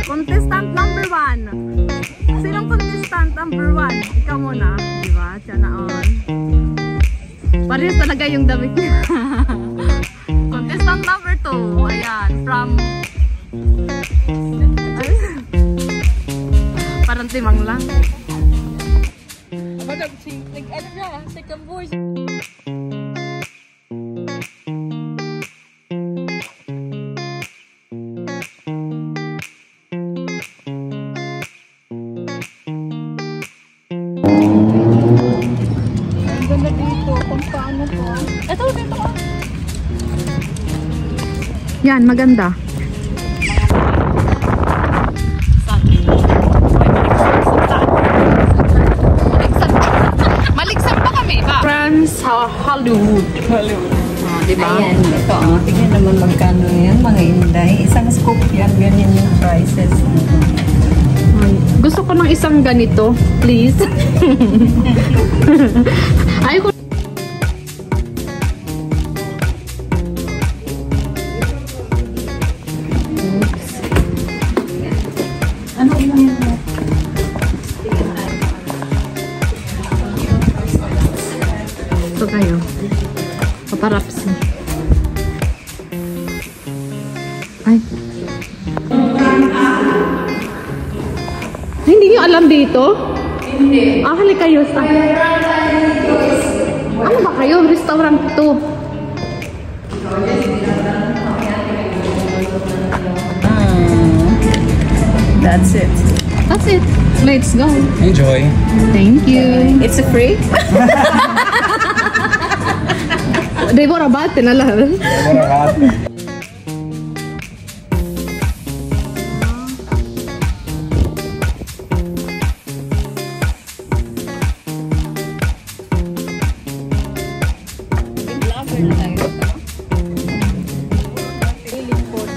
Contestant number 1. Sinong contestant number 1? Ikaw muna. Diba? Siya na on. Parehas talaga yung damit niya. Contestant number 2. Ayan. From... Parang timang lang. Nag-ano na, second voice. Ganda dito, kung paano to. Ito, dito. Yan, maganda. Maligsan pa kami ba? France, Hollywood. Diba? Ayan, ito. Tingnan naman magkano yan, mga Inday. Isang scoop yan, ganyan yung prices. Gusto ko ng isang ganito, please. Ayoko. Ano yun? Ito kayo. Paparapsi. Ay. Hindi niyo alam dito? Hindi. Ah, halika kayo sa... Ano ba kayo? Restaurant to. That's it. That's it. Let's go. Enjoy. Thank you. It's a free? Deborah ba? Tinala.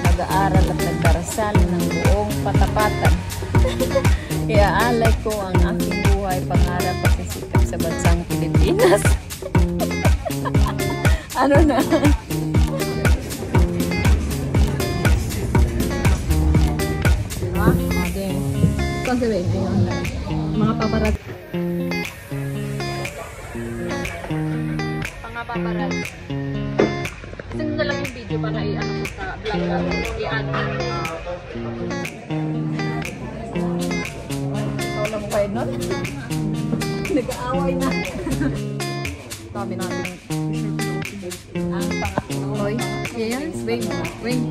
Nag-aaral at nagdarasal ng buong patapatan. Iaalay ko ang aking buhay, pangarap at sisikap sa bansang Pilipinas. Ano na? Okay. Conservate. Ayun. Mga paparat. Mga paparat. Send na lang yung video para i-ano mo sa vlog natin. I-add. Ikaw lang kayo nun? Nag-aaway na. Dami natin. Ang pangatlo. Hoy. Yes. Wait. Wait.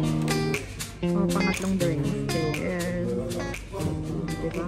Oh, pangatlong drink. Cheers. Diba?